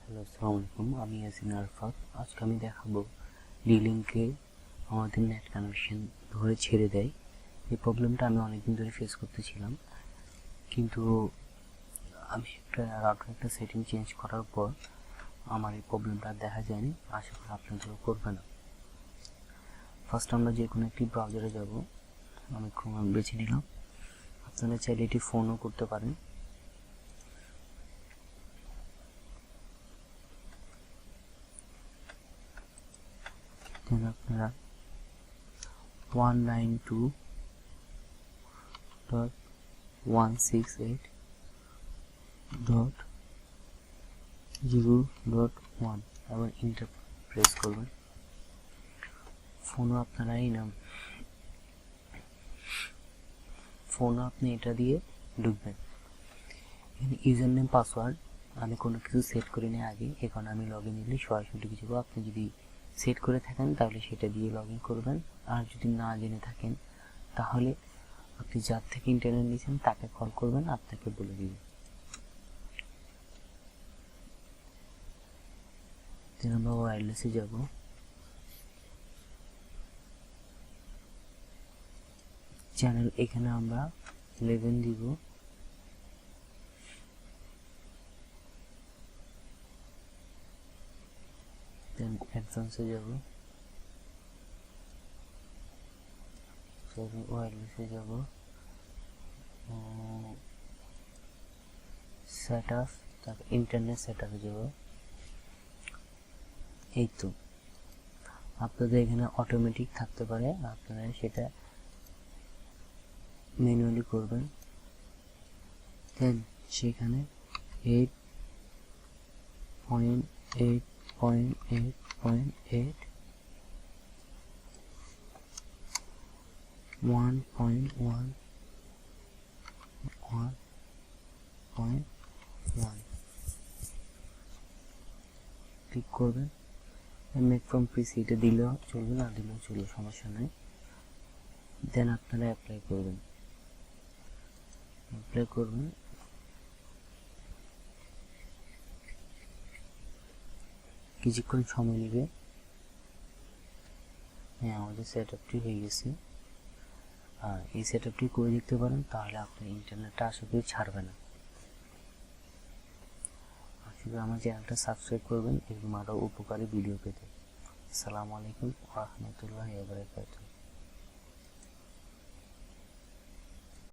Hello, আসসালামু আলাইকুম। আমি ইয়াসিন আরফাত। আজকে আমি দেখাবো ডি-লিঙ্কে আমাদের নেট কানেকশন ধরে ছেড়ে দেয়। এই প্রবলেমটা আমি অনেকদিন ধরে ফেস করতেছিলাম, কিন্তু আমি রাউটার একটা সেটিং চেঞ্জ করার পর আমার এই প্রবলেমটা দেখা যায়নি। আশা করি আপনাদেরও করবে না। ফার্স্ট আমরা যে কোনো একটি ব্রাউজারে যাব। আমি ক্রোম বেছে নিলাম। আপনারা চাইলে এটি ফোনও করতে পারেন। আপনারা 192.168.0.1 আবার ইন্টার প্রেস করবেন। ফোনও আপনি এটা দিয়ে ঢুকবেন। এখানে ইউজার নেম পাসওয়ার্ড আমি কোনো কিছু সেট করে নিই আগে, এখন আমি লগ ইন দিলে সরাসরি কিছু। আপনি যদি সেট করে থাকেন তাহলে সেটা দিয়ে লগ ইন করবেন, আর যদি না জেনে থাকেন তাহলে আপনি যার থেকে ইন্টারনেট নিয়েছেন তাকে কল করবেন, আপনাকে বলে দিবেন। আমরা ওয়্যারলেসে যাব। চ্যানেল এখানে আমরা 11 দিব। দেন অ্যাডভান্সে যাব, ওয়্যারলেসে যাব, সেট আপ, তারপর ইন্টারনেট সেট আপে যাব। এই তো আপনাদের এখানে অটোমেটিক থাকতে পারে, আপনারা সেটা ম্যানুয়ালি করবেন। দেন সেখানে 8.8.8.8 1.1.1 ক্লিক করবেন। মেক ফ্রম পিসি এটা দিলেও চলবে, না দিলেও চলবে, সমস্যা নাই। দেন আপনারা অ্যাপ্লাই করবেন। কিছুক্ষণ সময় নেবে। হ্যাঁ, আমাদের সেট আপটি হয়ে গেছে। আর এই সেট আপটি করে দেখতে পারেন, তাহলে আপনার ইন্টারনেটটা আশা করি ছাড়বে না। আসলে আমার চ্যানেলটা সাবস্ক্রাইব করবেন এরকম আরও উপকারী ভিডিও পেতে। আসসালামু আলাইকুম ওয়া রাহমাতুল্লাহি ওয়া বারাকাতুহু।